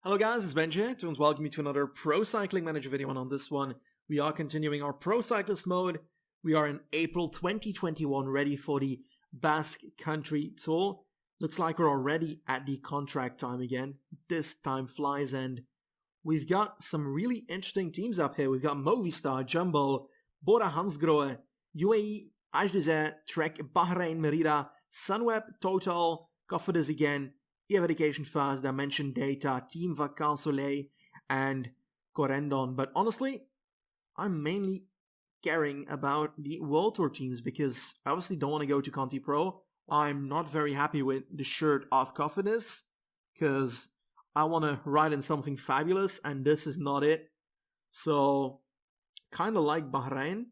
Hello guys, it's Benji here and welcome you to another Pro Cycling Manager video, and on this one we are continuing our Pro Cyclist mode. We are in April 2021, ready for the Basque Country Tour. Looks like we're already at the contract time again. This time flies, and we've got some really interesting teams up here. We've got Movistar, Jumbo, Bora Hansgrohe, UAE, Ajdezert, Trek, Bahrain, Merida, Sunweb, Total, Cofidis again, Education Fast, Dimension Data, Team Vacances Soleil, and Corendon. But honestly, I'm mainly caring about the World Tour teams because I obviously don't want to go to Conti Pro. I'm not very happy with the shirt of Cofidis because I want to ride in something fabulous and this is not it. So, kind of like Bahrain.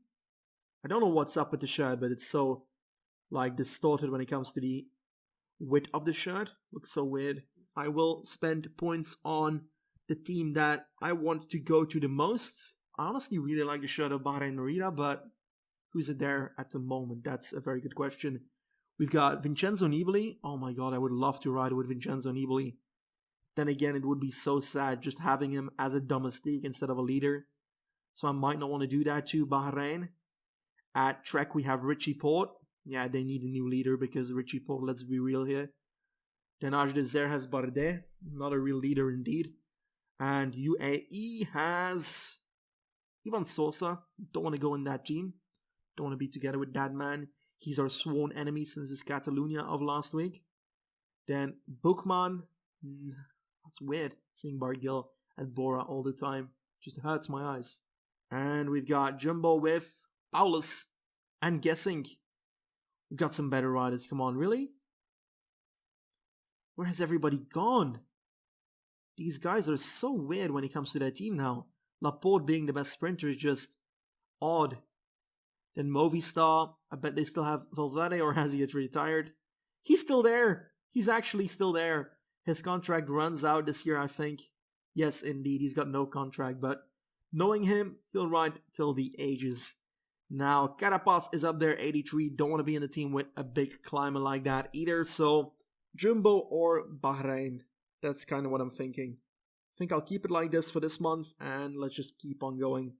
I don't know what's up with the shirt, but it's so like distorted when it comes to the width of the shirt. Looks so weird. I will spend points on the team that I want to go to the most. I honestly really like the shirt of Bahrain Merida, but who's it there at the moment? That's a very good question. We've got Vincenzo Nibali. Oh my god, I would love to ride with Vincenzo Nibali. Then again, it would be so sad just having him as a domestique instead of a leader. So I might not want to do that to Bahrain. At Trek, we have Richie Porte. Yeah, they need a new leader because Richie Porte, let's be real here. Then Ajdezert has Bardet, not a real leader indeed. And UAE has Ivan Sosa. Don't want to go in that team. Don't want to be together with that man. He's our sworn enemy since his Catalonia of last week. Then Bookman. That's weird, seeing Barguil and Bora all the time. Just hurts my eyes. And we've got Jumbo with Paulus and Guessing. We've got some better riders. Come on, really? Where has everybody gone? These guys are so weird when it comes to their team now. Laporte being the best sprinter is just odd. Then Movistar, I bet they still have Valverde, or has he retired? He's still there. He's actually still there. His contract runs out this year, I think. Yes, indeed, he's got no contract, but knowing him, he'll ride till the ages. Now, Carapaz is up there, 83. Don't want to be in a team with a big climber like that either. So, Jumbo or Bahrain. That's kind of what I'm thinking. I think I'll keep it like this for this month. And let's just keep on going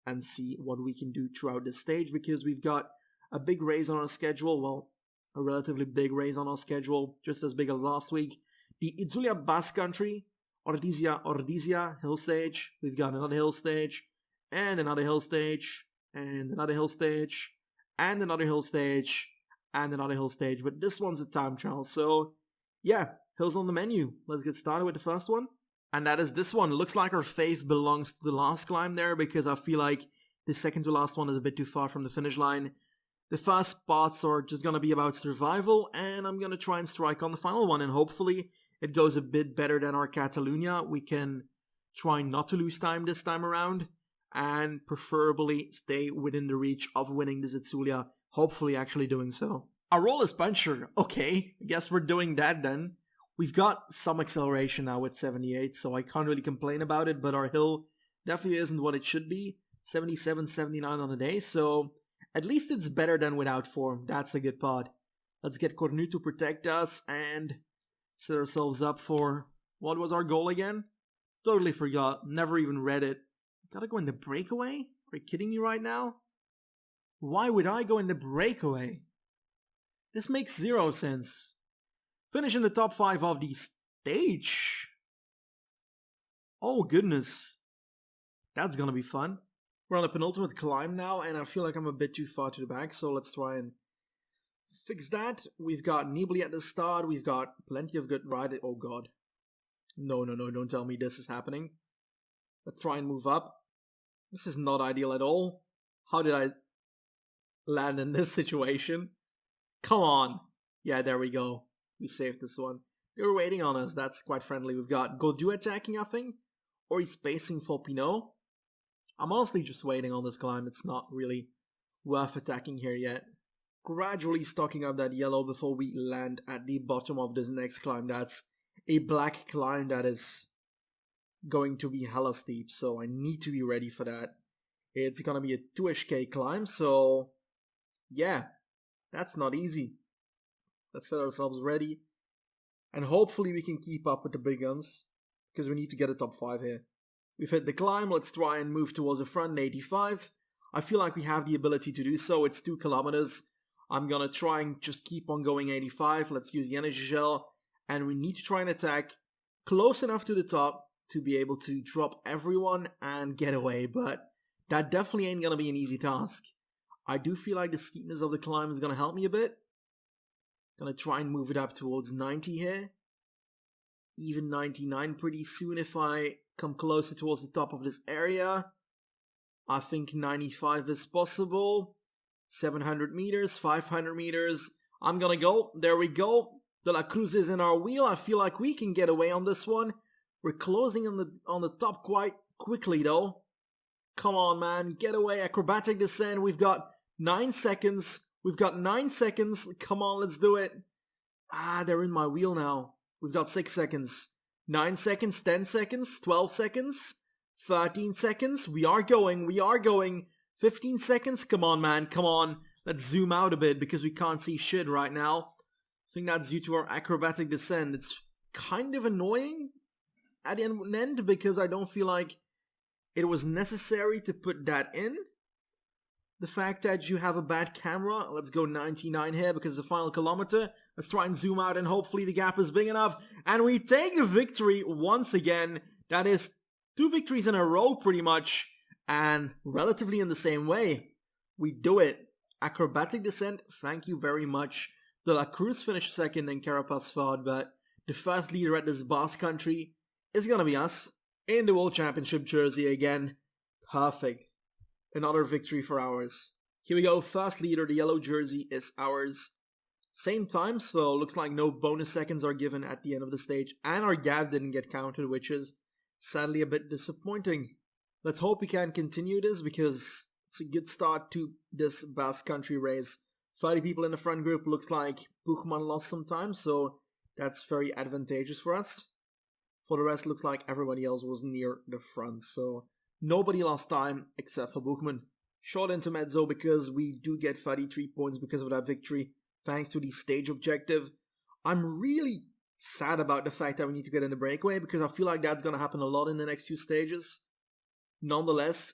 and see what we can do throughout this stage. Because we've got a big race on our schedule. Well, a relatively big race on our schedule. Just as big as last week. The Itzulia Basque Country. Ordizia Hill Stage. We've got another hill stage. And another hill stage. And another hill stage, and another hill stage, and another hill stage. But this one's a time trial, so yeah, hills on the menu. Let's get started with the first one. And that is this one. Looks like our faith belongs to the last climb there, because I feel like the second to last one is a bit too far from the finish line. The first spots are just going to be about survival, and I'm going to try and strike on the final one, and hopefully it goes a bit better than our Catalunya. We can try not to lose time this time around, and preferably stay within the reach of winning the Zitsulia, hopefully actually doing so. Our roll is puncher. Okay, I guess we're doing that then. We've got some acceleration now with 78, so I can't really complain about it, but our hill definitely isn't what it should be. 77, 79 on a day, so at least it's better than without form. That's a good part. Let's get Cornu to protect us and set ourselves up for... What was our goal again? Totally forgot. Never even read it. Gotta go in the breakaway? Are you kidding me right now? Why would I go in the breakaway? This makes zero sense. Finish in the top 5 of the stage. Oh goodness. That's gonna be fun. We're on the penultimate climb now, and I feel like I'm a bit too far to the back, so let's try and fix that. We've got Nibali at the start. We've got plenty of good riders. Oh god. No, don't tell me this is happening. Let's try and move up. This is not ideal at all. How did I land in this situation? Come on. Yeah, there we go. We saved this one. They were waiting on us. That's quite friendly. We've got Godu attacking, I think. Or he's spacing for Pinot. I'm honestly just waiting on this climb. It's not really worth attacking here yet. Gradually stocking up that yellow before we land at the bottom of this next climb. That's a black climb that is going to be hella steep, so I need to be ready for that. It's gonna be a 2-ish-k climb, so yeah, that's not easy. Let's set ourselves ready, and hopefully we can keep up with the big guns. because we need to get a top 5 here. We've hit the climb, let's try and move towards the front in 85. I feel like we have the ability to do so. It's 2 kilometers. I'm gonna try and just keep on going 85. Let's use the energy gel. And we need to try and attack close enough to the top to be able to drop everyone and get away. But that definitely ain't gonna be an easy task. I do feel like the steepness of the climb is gonna help me a bit. Gonna try and move it up towards 90 here. Even 99 pretty soon if I come closer towards the top of this area. I think 95 is possible. 700 meters, 500 meters. I'm gonna go. There we go. De La Cruz is in our wheel. I feel like we can get away on this one. We're closing on the top quite quickly though. Come on, man. Get away. Acrobatic descent. We've got 9 seconds. We've got 9 seconds. Come on, let's do it. Ah, they're in my wheel now. We've got 6 seconds. 9 seconds, 10 seconds, 12 seconds, 13 seconds. We are going. 15 seconds. Come on, man. Come on. Let's zoom out a bit because we can't see shit right now. I think that's due to our acrobatic descent. It's kind of annoying at the end because I don't feel like it was necessary to put that in. The fact that you have a bad camera. Let's go 99 here because the final kilometer. Let's try and zoom out and hopefully the gap is big enough. And we take the victory once again. That is 2 victories in a row pretty much. And relatively in the same way. We do it. Acrobatic descent, thank you very much. De La Cruz finished second and Carapaz third, but the first leader at this Basque country is gonna be us. In the World Championship jersey again. Perfect. Another victory for ours. Here we go, first leader, the yellow jersey is ours. Same time, so looks like no bonus seconds are given at the end of the stage, and our gap didn't get counted, which is sadly a bit disappointing. Let's hope we can continue this because it's a good start to this Basque Country race. 30 people in the front group, looks like Buchmann lost some time, so that's very advantageous for us. For the rest, looks like everybody else was near the front, so nobody lost time except for Buchmann. Short intermezzo because we do get 33 points because of that victory, thanks to the stage objective. I'm really sad about the fact that we need to get in the breakaway because I feel like that's going to happen a lot in the next few stages. Nonetheless,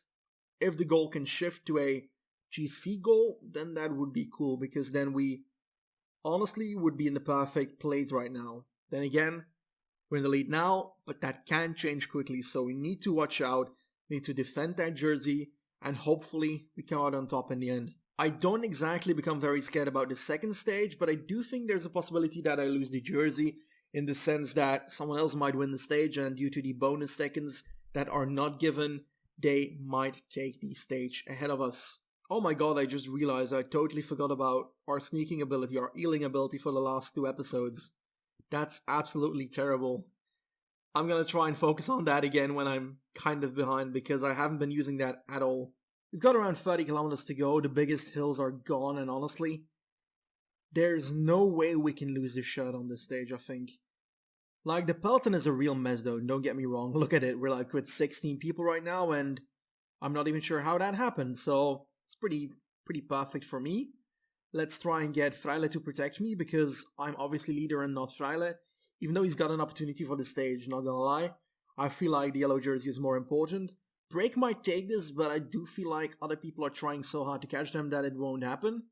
if the goal can shift to a GC goal, then that would be cool because then we honestly would be in the perfect place right now. Then again, we're in the lead now, but that can change quickly, so we need to watch out. We need to defend that jersey, and hopefully we come out on top in the end. I don't exactly become very scared about the second stage, but I do think there's a possibility that I lose the jersey in the sense that someone else might win the stage, and due to the bonus seconds that are not given, they might take the stage ahead of us. Oh my god, I just realized I totally forgot about our sneaking ability, our healing ability for the last 2 episodes. That's absolutely terrible. I'm gonna try and focus on that again when I'm kind of behind because I haven't been using that at all. We've got around 30 kilometers to go, the biggest hills are gone, and honestly, there's no way we can lose this shot on this stage, I think. Like, the peloton is a real mess though, don't get me wrong, look at it, we're like with 16 people right now, and I'm not even sure how that happened, so it's pretty perfect for me. Let's try and get Freile to protect me because I'm obviously leader and not Freile. Even though he's got an opportunity for the stage, not gonna lie. I feel like the yellow jersey is more important. Break might take this, but I do feel like other people are trying so hard to catch them that it won't happen.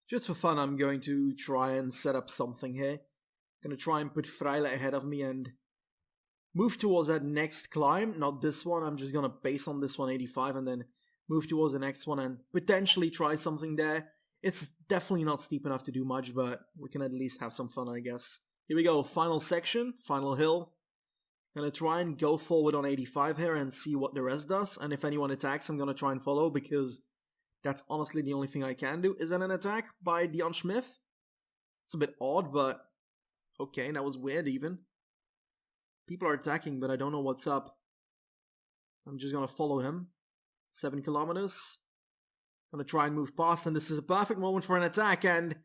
Just for fun, I'm going to try and set up something here. Gonna try and put Freile ahead of me and move towards that next climb. Not this one, I'm just gonna base on this 185 and then move towards the next one and potentially try something there. It's definitely not steep enough to do much, but we can at least have some fun, I guess. Here we go, final section, final hill. Gonna try and go forward on 85 here and see what the rest does. And if anyone attacks, I'm gonna try and follow because that's honestly the only thing I can do. Is that an attack by Dion Smith? It's a bit odd, but okay, that was weird even. People are attacking, but I don't know what's up. I'm just gonna follow him. 7 kilometers. Gonna try and move past, and this is a perfect moment for an attack, and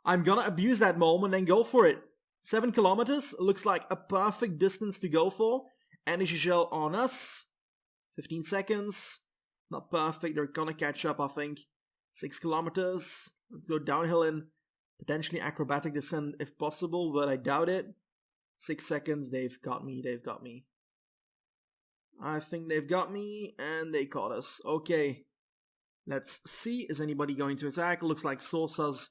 I'm gonna abuse that moment and go for it. 7 kilometers looks like a perfect distance to go for. Energy gel on us. 15 seconds. Not perfect, they're gonna catch up, I think. 6 kilometers. Let's go downhill and potentially acrobatic descent if possible, but I doubt it. 6 seconds, they've got me. I think they've got me, and they caught us. Okay, let's see. Is anybody going to attack? Looks like Sosa's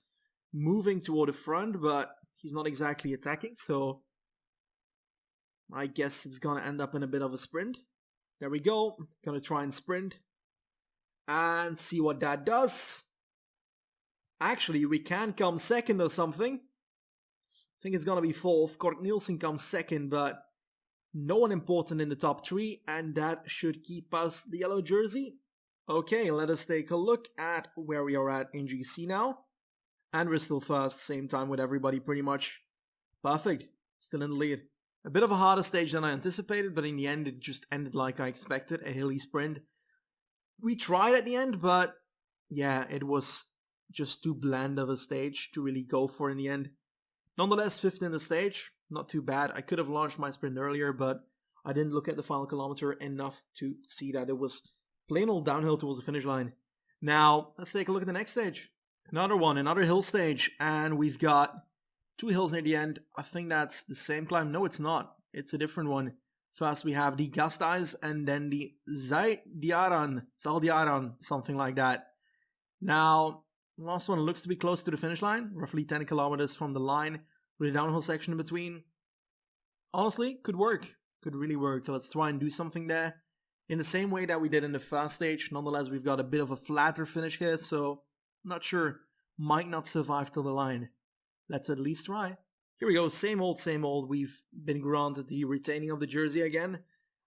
moving toward the front, but he's not exactly attacking, so I guess it's gonna end up in a bit of a sprint. There we go. Gonna try and sprint and see what that does. Actually, we can come second or something. I think it's gonna be fourth. Kort Nielsen comes second, but no one important in the top three, and that should keep us the yellow jersey. Okay, let us take a look at where we are at in GC now. And we're still first, same time with everybody pretty much. Perfect, still in the lead. A bit of a harder stage than I anticipated, but in the end it just ended like I expected, a hilly sprint. We tried at the end, but yeah, it was just too bland of a stage to really go for in the end. Nonetheless, fifth in the stage, not too bad. I could have launched my sprint earlier, but I didn't look at the final kilometer enough to see that it was plain old downhill towards the finish line. Now, let's take a look at the next stage. Another one, another hill stage, and we've got two hills near the end. I think that's the same climb. No, it's not. It's a different one. First we have the Gasteis and then the Zaldiaran, something like that. Now, the last one looks to be close to the finish line, roughly 10 kilometers from the line, with a downhill section in between. Honestly, could work. Could really work. Let's try and do something there. In the same way that we did in the first stage. Nonetheless, we've got a bit of a flatter finish here, so not sure. Might not survive till the line. Let's at least try. Here we go, same old, same old. We've been granted the retaining of the jersey again.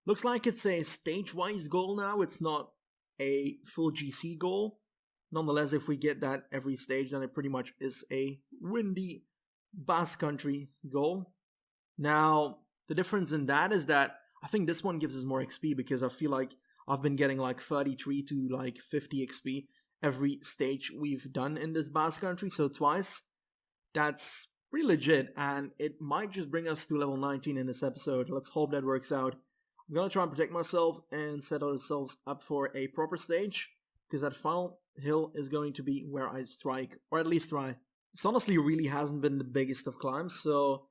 Looks like it's a stage-wise goal now. It's not a full GC goal. Nonetheless, if we get that every stage, then it pretty much is a windy Basque Country goal. Now, the difference in that is that I think this one gives us more XP because I feel like I've been getting like 33 to like 50 XP every stage we've done in this Basque Country, so twice. That's pretty legit, and it might just bring us to level 19 in this episode. Let's hope that works out. I'm gonna try and protect myself and set ourselves up for a proper stage, because that final hill is going to be where I strike, or at least try. This honestly really hasn't been the biggest of climbs, so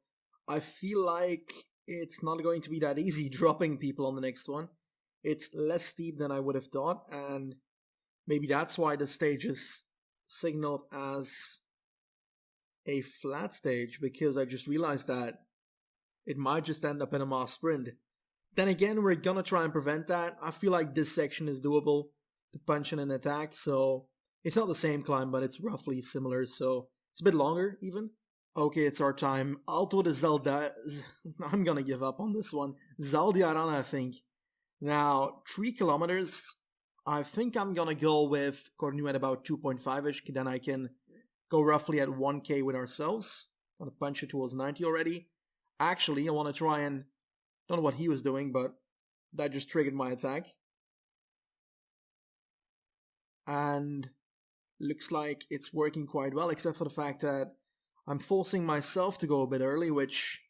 I feel like it's not going to be that easy dropping people on the next one. It's less steep than I would have thought, and maybe that's why the stage is signaled as a flat stage, because I just realized that it might just end up in a mass sprint. Then again, we're gonna try and prevent that. I feel like this section is doable to punch in an attack, so it's not the same climb, but it's roughly similar, so it's a bit longer even. Okay, it's our time. Alto de Zelda. I'm gonna give up on this one. Zaldiaran, I think. Now, 3 kilometers. I think I'm gonna go with Cornu at about 2.5-ish, then I can go roughly at 1k with ourselves. Gonna punch it towards 90 already. Actually, I want to try and... don't know what he was doing, but that just triggered my attack. And looks like it's working quite well, except for the fact that I'm forcing myself to go a bit early, which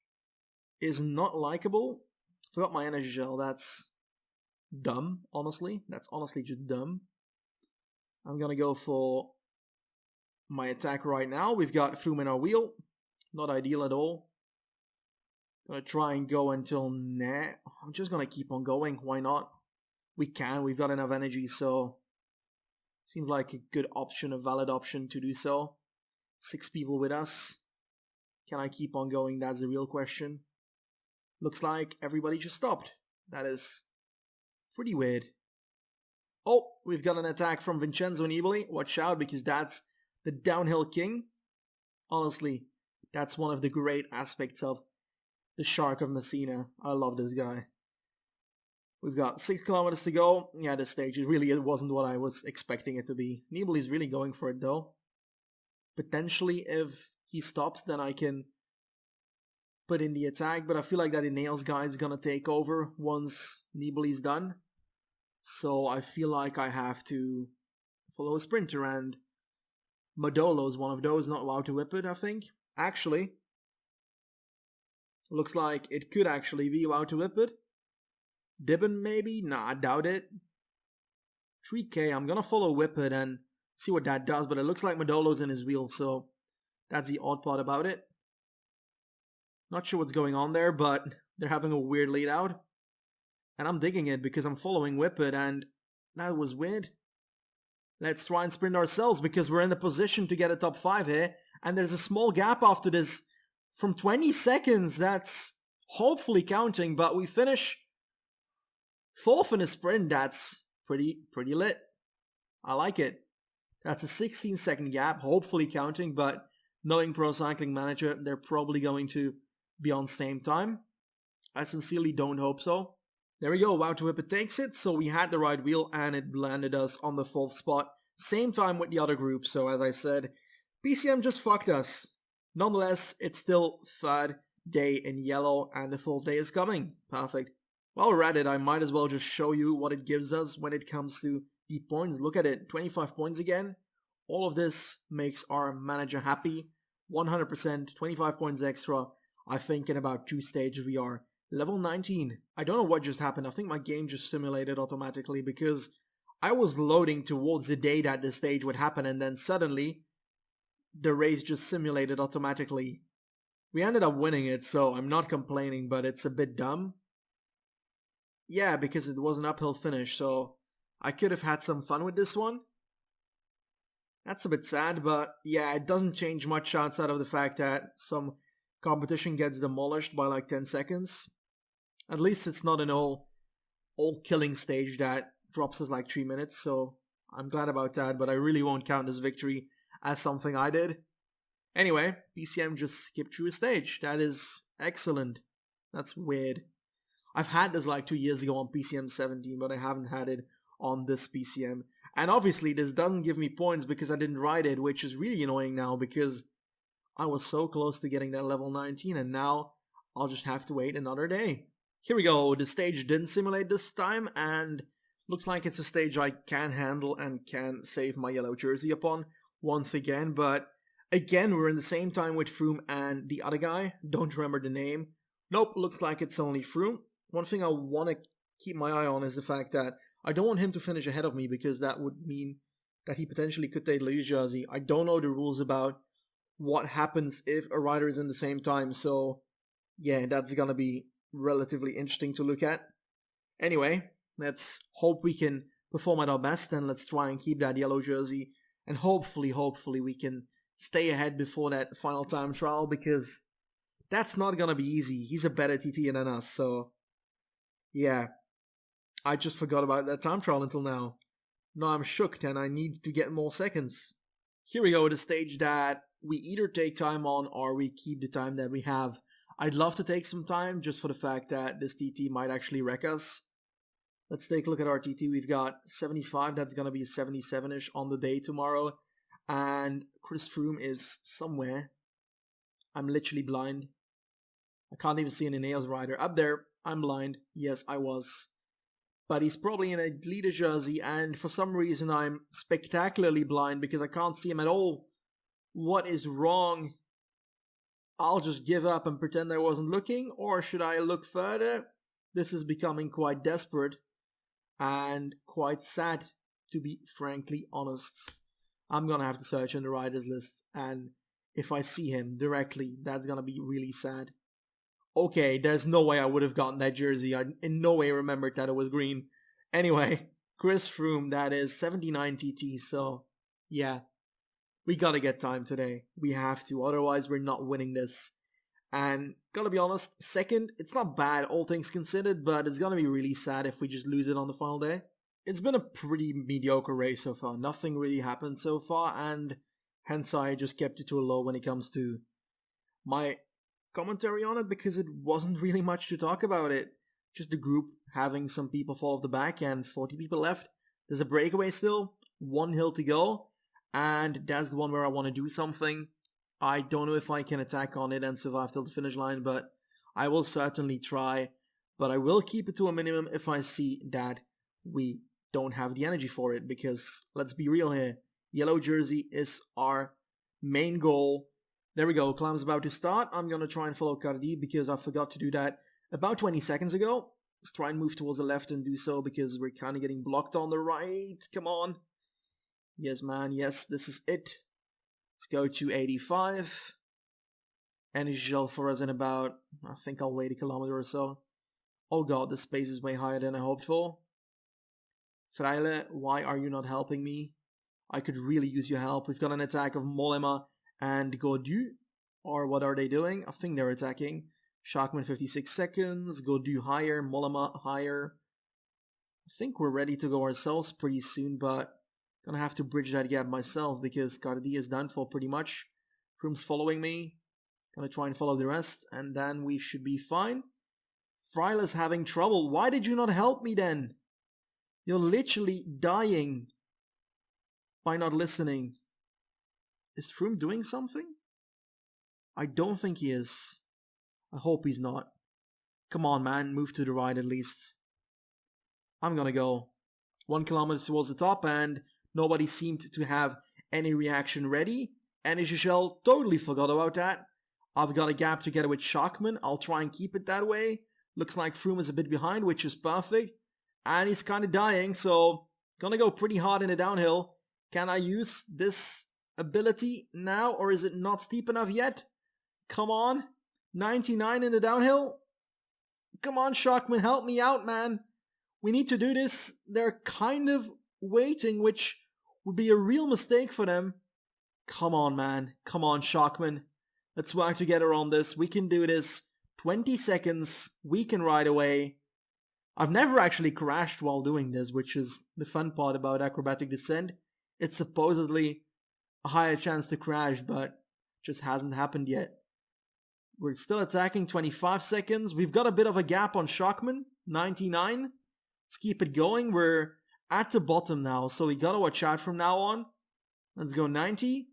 is not likable. Forgot my energy gel. That's dumb, honestly. That's honestly just dumb. I'm gonna go for my attack right now. We've got Froome in our wheel. Not ideal at all. Gonna try and go until I'm just gonna keep on going. Why not? We can. We've got enough energy, so seems like a good option, a valid option to do so. 6 people with us. Can I keep on going? That's the real question. Looks like everybody just stopped. That is pretty weird. Oh, we've got an attack from Vincenzo Nibali. Watch out, because that's the downhill king. Honestly, that's one of the great aspects of the Shark of Messina. I love this guy. We've got 6 kilometers to go. Yeah, this stage, it wasn't what I was expecting it to be. Nibali's really going for it though. Potentially, if he stops, then I can put in the attack, but I feel like that Ineos guy is gonna take over once Nibali's done. So I feel like I have to follow a sprinter, and Modolo is one of those, not Wout to Whip It, I think. Actually, looks like it could actually be Wout to Whip It. Dibben maybe? Nah, I doubt it. 3k, I'm gonna follow Whip It and see what that does, but it looks like Modolo's in his wheel, so that's the odd part about it. Not sure what's going on there, but they're having a weird lead out. And I'm digging it because I'm following Whippet, and that was weird. Let's try and sprint ourselves because we're in the position to get a top 5 here. And there's a small gap after this from 20 seconds. That's hopefully counting, but we finish 4th in a sprint. That's pretty lit. I like it. That's a 16-second gap, hopefully counting, but knowing Pro Cycling Manager, they're probably going to be on same time. I sincerely don't hope so. There we go, Wow to Whippet takes it, so we had the right wheel and it landed us on the 4th spot. Same time with the other group, so as I said, PCM just fucked us. Nonetheless, it's still 3rd day in yellow and the 4th day is coming. Perfect. While we're at it, I might as well just show you what it gives us when it comes to the points. Look at it, 25 points again. All of this makes our manager happy. 100%, 25 points extra. I think in about 2 stages we are level 19. I don't know what just happened. I think my game just simulated automatically because I was loading towards the day that this stage would happen and then suddenly the race just simulated automatically. We ended up winning it, so I'm not complaining, but it's a bit dumb. Yeah, because it was an uphill finish, so I could have had some fun with this one. That's a bit sad, but yeah, it doesn't change much outside of the fact that some competition gets demolished by like 10 seconds. At least it's not an all killing stage that drops us like 3 minutes, so I'm glad about that, but I really won't count this victory as something I did. Anyway, PCM just skipped through a stage. That is excellent. That's weird. I've had this like 2 years ago on PCM 17, but I haven't had it on this PCM. And obviously this doesn't give me points because I didn't ride it, which is really annoying now because I was so close to getting that level 19 and now I'll just have to wait another day. Here we go, the stage didn't simulate this time and looks like it's a stage I can handle and can save my yellow jersey upon once again, but again we're in the same time with Froome and the other guy, don't remember the name. Nope, looks like it's only Froome. One thing I want to keep my eye on is the fact that I don't want him to finish ahead of me because that would mean that he potentially could take the jersey. I don't know the rules about what happens if a rider is in the same time, so yeah, that's gonna be relatively interesting to look at. Anyway, let's hope we can perform at our best and let's try and keep that yellow jersey and hopefully we can stay ahead before that final time trial because that's not gonna be easy. He's a better TT than us, so yeah. I just forgot about that time trial until now. Now I'm shocked and I need to get more seconds. Here we go, the stage that we either take time on or we keep the time that we have. I'd love to take some time just for the fact that this TT might actually wreck us. Let's take a look at our TT. We've got 75, that's going to be 77-ish on the day tomorrow. And Chris Froome is somewhere. I'm literally blind. I can't even see any nails rider. Up there, I'm blind. Yes, I was. But he's probably in a leader jersey, and for some reason I'm spectacularly blind because I can't see him at all. What is wrong? I'll just give up and pretend I wasn't looking, or should I look further? This is becoming quite desperate and quite sad, to be frankly honest. I'm gonna have to search in the riders list, and if I see him directly, that's gonna be really sad. Okay, there's no way I would have gotten that jersey. I in no way remembered that it was green. Anyway, Chris Froome, that is 79 TT, so yeah. We gotta get time today. We have to, otherwise we're not winning this. And gotta be honest, second, it's not bad, all things considered, but it's gonna be really sad if we just lose it on the final day. It's been a pretty mediocre race so far. Nothing really happened so far, and hence I just kept it to a low when it comes to my commentary on it because it wasn't really much to talk about it. Just the group having some people fall off the back and 40 people left. There's a breakaway still, 1 hill to go, and that's the one where I want to do something. I don't know if I can attack on it and survive till the finish line, but I will certainly try. But I will keep it to a minimum if I see that we don't have the energy for it, because let's be real here, yellow jersey is our main goal. There we go, climb's about to start. I'm going to try and follow Cardi because I forgot to do that about 20 seconds ago. Let's try and move towards the left and do so because we're kind of getting blocked on the right. Come on. Yes, man. Yes, this is it. Let's go to 85. Energy gel for us in about, I think I'll wait a kilometer or so. Oh god, the space is way higher than I hoped for. Freile, why are you not helping me? I could really use your help. We've got an attack of Mollema and Godu. Or what are they doing? I think they're attacking. Sharkman 56 seconds. Godu higher. Mollema higher. I think we're ready to go ourselves pretty soon, but gonna have to bridge that gap myself because Cardi is done for pretty much. Froom's following me. Gonna try and follow the rest, and then we should be fine. Freiler's having trouble. Why did you not help me then? You're literally dying by not listening. Is Froome doing something? I don't think he is. I hope he's not. Come on, man, move to the right at least. I'm gonna go 1 kilometer towards the top, and nobody seemed to have any reaction ready. And Shell totally forgot about that. I've got a gap together with Sharkman. I'll try and keep it that way. Looks like Froome is a bit behind, which is perfect. And he's kind of dying, so gonna go pretty hard in the downhill. Can I use this ability now, or is it not steep enough yet? Come on. 99 in the downhill. Come on, Sharkman, help me out, man. We need to do this. They're kind of waiting, which would be a real mistake for them. Come on, man. Come on, Sharkman. Let's work together on this. We can do this. 20 seconds. We can ride away. I've never actually crashed while doing this, which is the fun part about acrobatic descent. It's supposedly a higher chance to crash, but just hasn't happened yet. We're still attacking. 25 seconds. We've got a bit of a gap on Sharkman. 99. Let's keep it going. We're at the bottom now, so we gotta watch out from now on. Let's go 90.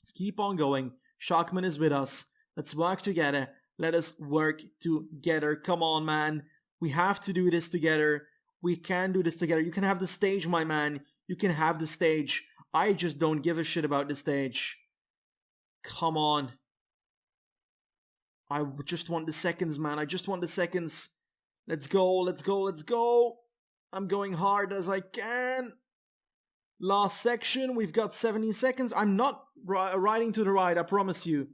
Let's keep on going. Sharkman is with us. Let's work together. Let us work together. Come on, man. We have to do this together. We can do this together. You can have the stage, my man. You can have the stage. I just don't give a shit about the stage. Come on. I just want the seconds, man. I just want the seconds. Let's go, let's go, let's go. I'm going hard as I can. Last section, we've got 17 seconds. I'm not riding to the right, I promise you.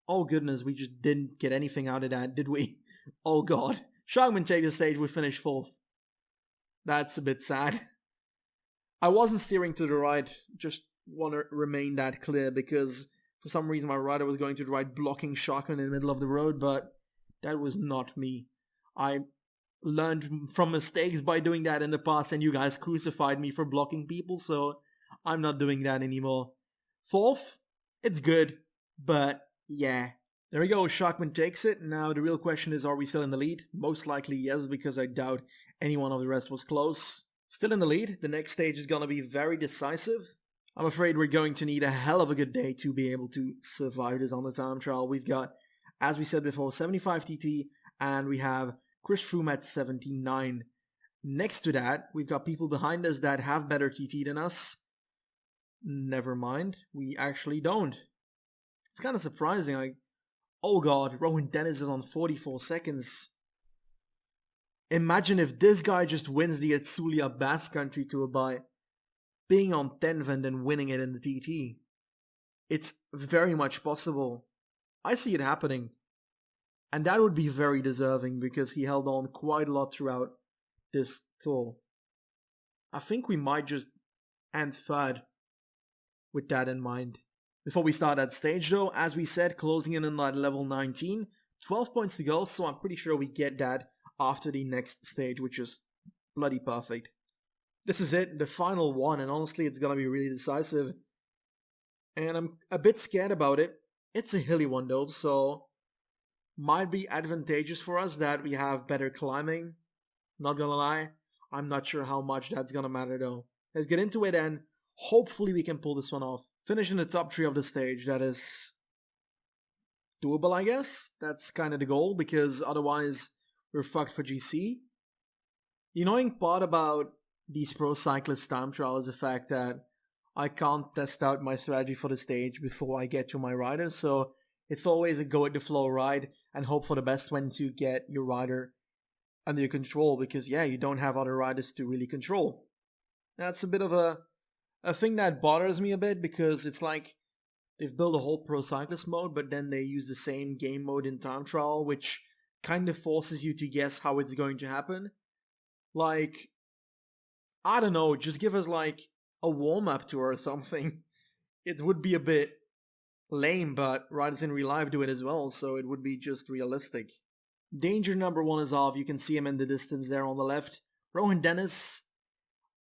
Oh goodness, we just didn't get anything out of that, did we? Oh god. Sharkman take the stage, we finished 4th. That's a bit sad. I wasn't steering to the right, just want to remain that clear because for some reason my rider was going to the right, blocking Sharkman in the middle of the road, but that was not me. I learned from mistakes by doing that in the past, and you guys crucified me for blocking people, so I'm not doing that anymore. 4th, it's good, but yeah. There we go, Sharkman takes it. Now the real question is, are we still in the lead? Most likely yes, because I doubt any one of the rest was close. Still in the lead. The next stage is gonna be very decisive. I'm afraid we're going to need a hell of a good day to be able to survive this on the time trial. We've got, as we said before, 75 TT, and we have Chris Froome at 79. Next to that, we've got people behind us that have better TT than us. Never mind, we actually don't. It's kind of surprising. Oh god, Rowan Dennis is on 44 seconds. Imagine if this guy just wins the Etsulia Basque Country Tour by being on 10th and then winning it in the TT. It's very much possible. I see it happening. And that would be very deserving because he held on quite a lot throughout this tour. I think we might just end 3rd with that in mind. Before we start that stage though, as we said, closing in on that level 19, 12 points to go, so I'm pretty sure we get that after the next stage, which is bloody perfect. This is it, the final one, and honestly it's gonna be really decisive. And I'm a bit scared about it. It's a hilly one though, so might be advantageous for us that we have better climbing. Not gonna lie, I'm not sure how much that's gonna matter though. Let's get into it and hopefully we can pull this one off. Finish in the top 3 of the stage, that is doable I guess. That's kind of the goal because otherwise we're fucked for GC. The annoying part about these Pro Cyclist time trials is the fact that I can't test out my strategy for the stage before I get to my rider, so it's always a go with the flow ride and hope for the best when to get your rider under your control because yeah, you don't have other riders to really control. That's a bit of a thing that bothers me a bit because it's like they've built a whole Pro Cyclist mode but then they use the same game mode in time trial, which kind of forces you to guess how it's going to happen. Like, I don't know, just give us like a warm-up tour or something. It would be a bit lame, but riders in real life do it as well, so it would be just realistic. Danger number 1 is off. You can see him in the distance there on the left. Rohan Dennis,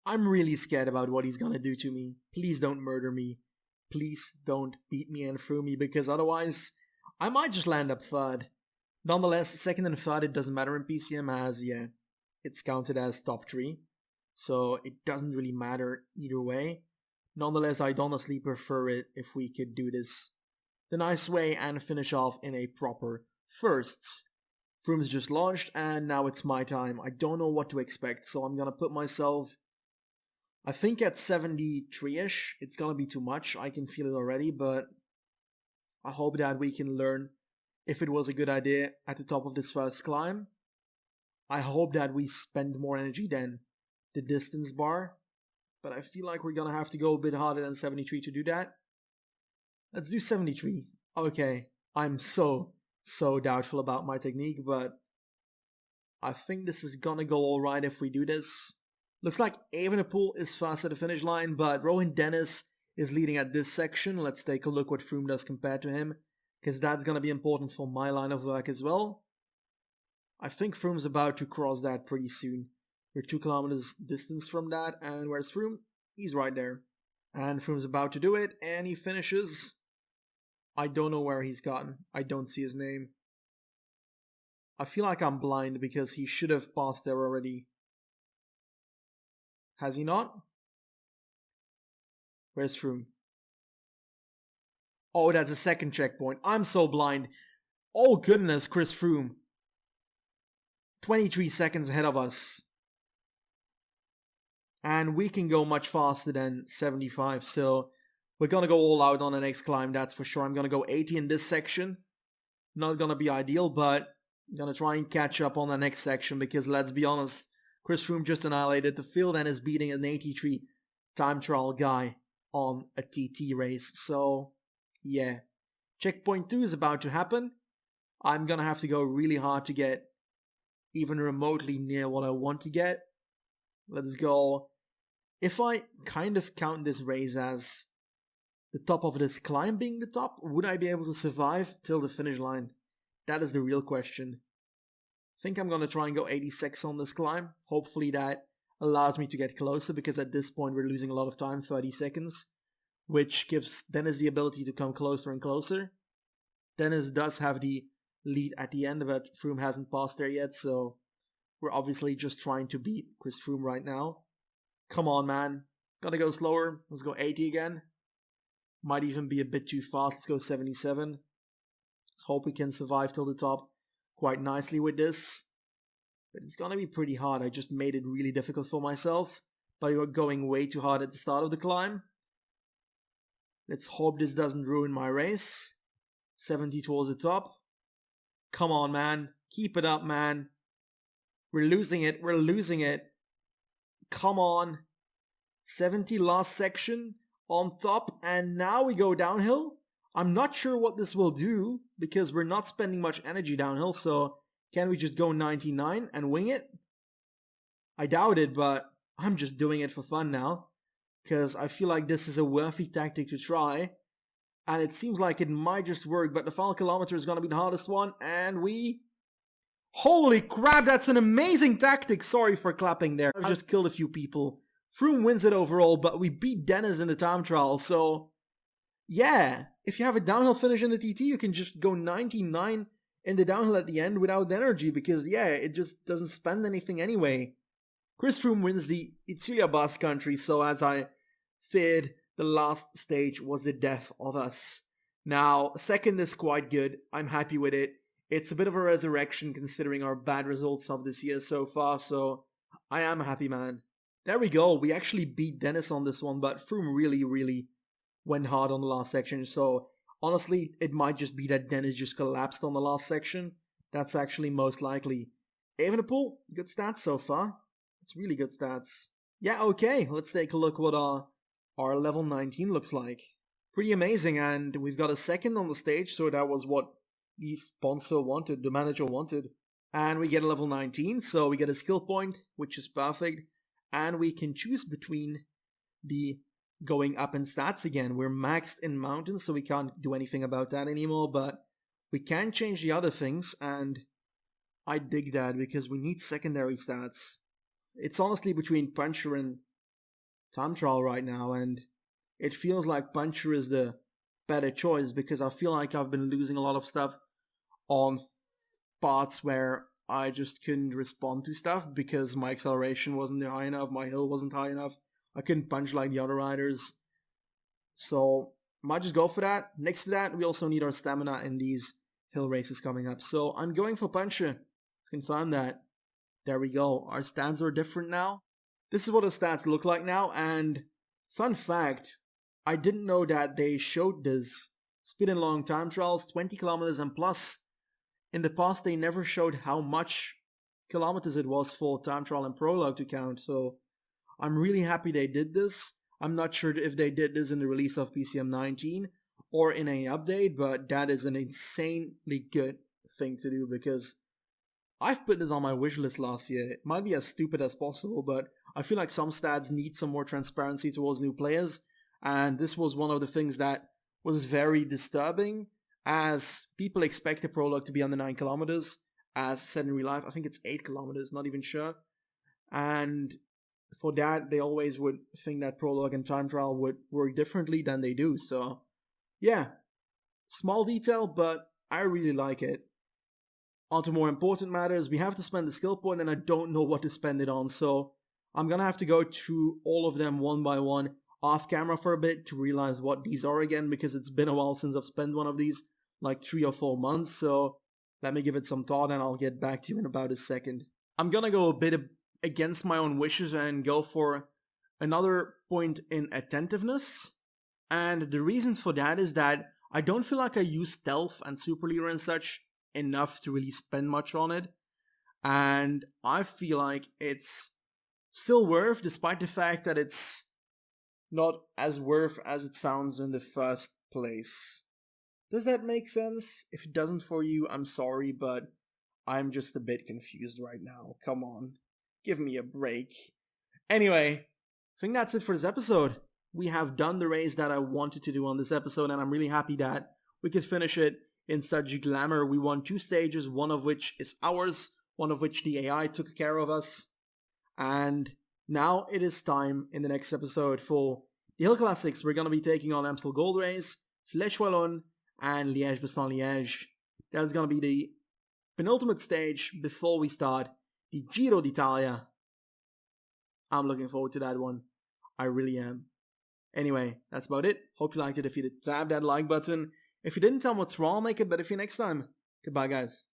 I'm really scared about what he's gonna do to me. Please don't murder me. Please don't beat me and through me, because otherwise I might just land up third. Nonetheless, second and third, it doesn't matter in PCM as, yeah, it's counted as top 3. So it doesn't really matter either way. Nonetheless, I'd honestly prefer it if we could do this the nice way and finish off in a proper first. Froome's just launched and now it's my time. I don't know what to expect, so I'm gonna put myself, I think at 73-ish. It's gonna be too much, I can feel it already, but I hope that we can learn if it was a good idea at the top of this first climb. I hope that we spend more energy than the distance bar, but I feel like we're gonna have to go a bit harder than 73 to do that. Let's do 73. Okay, I'm so doubtful about my technique, but I think this is gonna go alright if we do this. Looks like Evenepoel is fast at the finish line, but Rohan Dennis is leading at this section. Let's take a look what Froome does compared to him, because that's gonna be important for my line of work as well. I think Froome's about to cross that pretty soon. We're 2 kilometers distance from that, and where's Froome? He's right there. And Froome's about to do it, and he finishes. I don't know where he's gotten. I don't see his name. I feel like I'm blind because he should have passed there already. Has he not? Where's Froome? Oh, that's a second checkpoint. I'm so blind. Oh goodness, Chris Froome. 23 seconds ahead of us. And we can go much faster than 75, so we're gonna go all out on the next climb, that's for sure. I'm gonna go 80 in this section. Not gonna be ideal, but I'm gonna try and catch up on the next section, because let's be honest, Chris Froome just annihilated the field and is beating an 83 time trial guy on a TT race. So yeah, checkpoint 2 is about to happen. I'm gonna have to go really hard to get even remotely near what I want to get. Let's go. If I kind of count this race as the top of this climb being the top, would I be able to survive till the finish line? That is the real question. I think I'm gonna try and go 86 on this climb. Hopefully that allows me to get closer, because at this point we're losing a lot of time, 30 seconds, which gives Dennis the ability to come closer and closer. Dennis does have the lead at the end, but Froome hasn't passed there yet, so we're obviously just trying to beat Chris Froome right now. Come on, man. Gotta go slower. Let's go 80 again. Might even be a bit too fast. Let's go 77. Let's hope we can survive till the top quite nicely with this. But it's gonna be pretty hard. I just made it really difficult for myself by going way too hard at the start of the climb. Let's hope this doesn't ruin my race. 70 towards the top. Come on, man. Keep it up, man. We're losing it. We're losing it. Come on. 70 last section on top, and now we go downhill. I'm not sure what this will do, because we're not spending much energy downhill, so can we just go 99 and wing it? I doubt it, but I'm just doing it for fun now, because I feel like this is a worthy tactic to try, and it seems like it might just work, but the final kilometer is going to be the hardest one, and we... Holy crap, that's an amazing tactic! Sorry for clapping there. I've just killed a few people. Froome wins it overall, but we beat Dennis in the time trial, so... Yeah, if you have a downhill finish in the TT, you can just go 99 in the downhill at the end without energy, because yeah, it just doesn't spend anything anyway. Chris Froome wins the Italia Basque Country, so as I feared, the last stage was the death of us. Now, second is quite good. I'm happy with it. It's a bit of a resurrection considering our bad results of this year so far, so I am a happy man. There we go, we actually beat Dennis on this one, but Froome really went hard on the last section, so honestly, it might just be that Dennis just collapsed on the last section. That's actually most likely. Evenepoel, good stats so far. It's really good stats. Yeah, okay, let's take a look what our level 19 looks like. Pretty amazing, and we've got a second on the stage, so that was what the sponsor wanted, the manager wanted. And we get a level 19, so we get a skill point, which is perfect. And we can choose between the going up in stats again. We're maxed in mountains, so we can't do anything about that anymore, but we can change the other things, and I dig that because we need secondary stats. It's honestly between Puncher and Time Trial right now, and it feels like Puncher is the better choice because I feel like I've been losing a lot of stuff on parts where I just couldn't respond to stuff because my acceleration wasn't high enough, my hill wasn't high enough, I couldn't punch like the other riders. So might just go for that. Next to that, we also need our stamina in these hill races coming up. So I'm going for Puncher. Let's confirm that. There we go. Our stats are different now. This is what the stats look like now, and fun fact, I didn't know that they showed this speed and long time trials, 20 kilometers and plus. In the past, they never showed how much kilometers it was for time trial and prologue to count, so I'm really happy they did this. I'm not sure if they did this in the release of PCM 19 or in any update, but that is an insanely good thing to do because I've put this on my wish list last year. It might be as stupid as possible, but I feel like some stats need some more transparency towards new players, and this was one of the things that was very disturbing, as people expect the prologue to be under 9 kilometers, as said in real life. I think it's 8 kilometers, not even sure. And for that, they always would think that prologue and time trial would work differently than they do. So, yeah, small detail, but I really like it. On to more important matters, we have to spend the skill point and I don't know what to spend it on, so I'm gonna have to go through all of them one by one off camera for a bit to realize what these are again, because it's been a while since I've spent one of these, like 3 or 4 months, so let me give it some thought and I'll get back to you in about a second. I'm gonna go a bit against my own wishes and go for another point in attentiveness, and the reason for that is that I don't feel like I use stealth and super leader and such enough to really spend much on it, and I feel like it's still worth, despite the fact that it's not as worth as it sounds in the first place. Does that make sense? If it doesn't for you, I'm sorry, but I'm just a bit confused right now. Come on, give me a break. Anyway, I think that's it for this episode. We have done the race that I wanted to do on this episode, and I'm really happy that we could finish it in such glamour. We won 2 stages, one of which is ours, one of which the AI took care of us. And now it is time in the next episode for the Hill Classics. We're going to be taking on Amstel Gold Race, Flèche Wallonne, and Liège-Bastogne-Liège. That's going to be the penultimate stage before we start the Giro d'Italia. I'm looking forward to that one. I really am. Anyway, that's about it. Hope you liked it. If you did, tap that like button. If you didn't, tell me what's wrong, I'll make it better for you next time. Goodbye, guys.